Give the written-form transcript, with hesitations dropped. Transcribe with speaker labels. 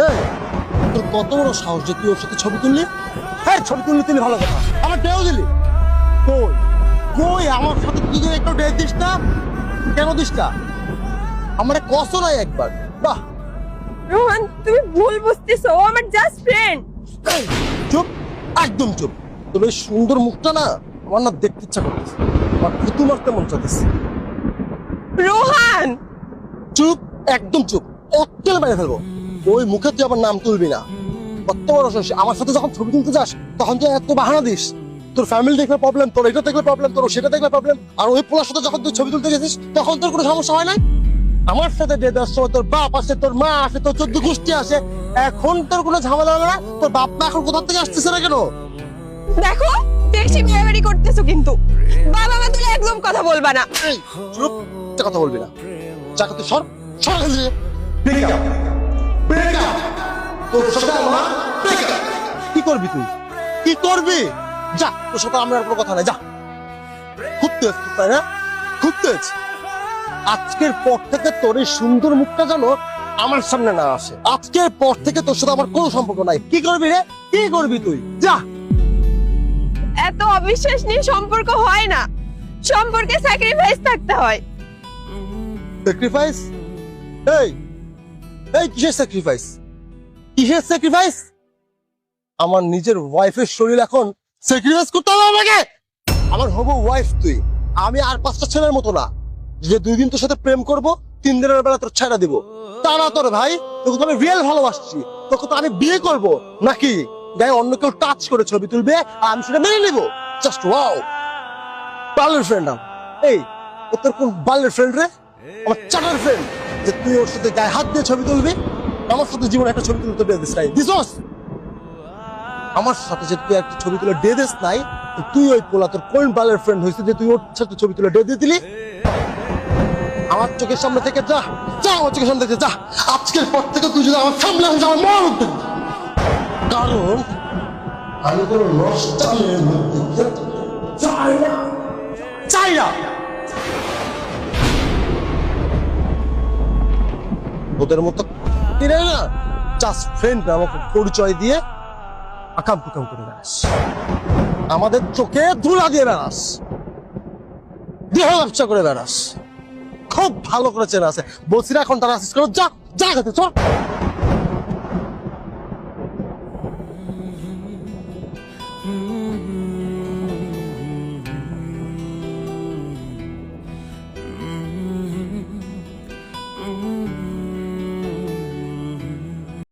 Speaker 1: এই, তোর কত বড় সাহস যে তুই ওর সাথে ছবি তুললি? হ্যাঁ, ছবি তুললি তুলি ভালো কথা, আমার ডেও দিলি কই? কই আমার সাথে তুই একটু ডে দিস না? কেন দিস না? আমার কষ্ট নাই একবার? বাহ,
Speaker 2: রোহান, তুমি ভুল বুঝতেছো, ও আমার জাস্ট ফ্রেন্ড।
Speaker 1: এই, চুপ, একদম চুপ। তোর এই সুন্দর মুখটা না আমার না দেখতে ইচ্ছা করতেছে, আমার থুতু মারতে মন চাইতেছে।
Speaker 2: রোহান,
Speaker 1: চুপ, একদম চুপ, অক্কেল মেরে ফেলবো। ওই মুখে তুই আবার নাম তুলবি না। কত বড় সাহস! আমার সাথে যখন ছবি তুলতে যাস তখন তুই এত বাহানা দিস। তোর ফ্যামিলি দেখলে প্রবলেম, তোর এটা দেখলে প্রবলেম, তোর সেটা দেখলে প্রবলেম। আর ওই পোলার সাথে যখন তুই ছবি তুলতে গেছিস তখন তোর কোনো সমস্যা হয় না। আমার সাথে ডে দেওয়ার সময় তোর বাপ আসে, তোর মা আসে, তোর 14 গোষ্ঠী আসে। এখন তোর কোনো ঝামেলা হবে না? তোর বাপ মা এখন কোথা থেকে আসতেছে না কেন?
Speaker 2: দেখো বেশি বিয়েবাড়ি করতেছো কিন্তু। বাবা মা তুলে একদম কথা বলবা না।
Speaker 1: এই, চুপ, একটা কথা বলবি না। চাকা তুই সর, সর এখান থেকে। Break up, break up। তোর সাথে আমার break up। কি করবি তুই? কি করবি? যা, তোর সাথে আমার আর কোনো কথা নাই, যা। ঘুরতে হচ্ছে তাই না? ঘুরতে হচ্ছে। আজকের পর থেকে তোর এই সুন্দর মুখটা যেন আমার সামনে না আসে। আজকের পর থেকে তোর সাথে আমার কোনো সম্পর্ক নাই। কি করবি রে? কি করবি তুই? যা।
Speaker 2: এত অবিশ্বাস নিয়ে সম্পর্ক হয় না, সম্পর্কে স্যাক্রিফাইস থাকতে হয়।
Speaker 1: স্যাক্রিফাইস? এই, এই কিসের স্যাক্রিফাইস? কিসের স্যাক্রিফাইস? আমার নিজের ওয়াইফের শরীর এখন স্যাক্রিফাইস করতে হবে আমাকে? আমার হবু ওয়াইফ তুই, আমি আর 5টা ছেলের মতো না যে 2 দিন তোর সাথে প্রেম করব, 3 দিনের বেলা তোর ছেড়ে দিব। তা না তোর ভাই, তোকে তো আমি রিয়েল ভালোবাসছি, তোকে তো আমি বিয়ে করব নাকি গায়ে অন্য কেউ টাচ করে ছবি তুলবে আর আমি সেটা মেনে নেব? জাস্ট ওয়াও, বালের ফ্রেন্ড। এই, ও তোর কোন বালের ফ্রেন্ড রে? আমার চাটার ফ্রেন্ড যে তুই ওর সাথে গায়ে হাত দিয়ে ছবি তুলবি? আমার সাথে জীবনে একটা ছবি তুলতে দিয়ে দিস নাই, দিছস? আমার সাথে যে তুই একটা ছবি তুলে দিয়ে দিস নাই, তো তুই ওই পোলা তোর কোন বালের ফ্রেন্ড হয়েছে যে তুই ওর সাথে ছবি তুলে দিয়ে দিলি? আমার চোখের সামনে থেকে যা, যা আমার চোখের সামনে থেকে যা। আজকের পর থেকে তুই যদি আমার সামনে আসিস আমার মন উঠবে। কারণ আমি কোনো নষ্টামের মধ্যে চাই না, চাই না। ওদের মতো কিনে না জাস্ট ফ্রেন্ড আমাকে পরিচয় দিয়ে আকাম কুকাম করে বেড়াস, আমাদের চোখে ধুলা দিয়ে বেড়াস, দেহ ব্যবসা করে বেড়াস। খুব ভালো করে চেনা আছে, বলছি না এখন তারা আসিস করো। যা, যা খেতে চল।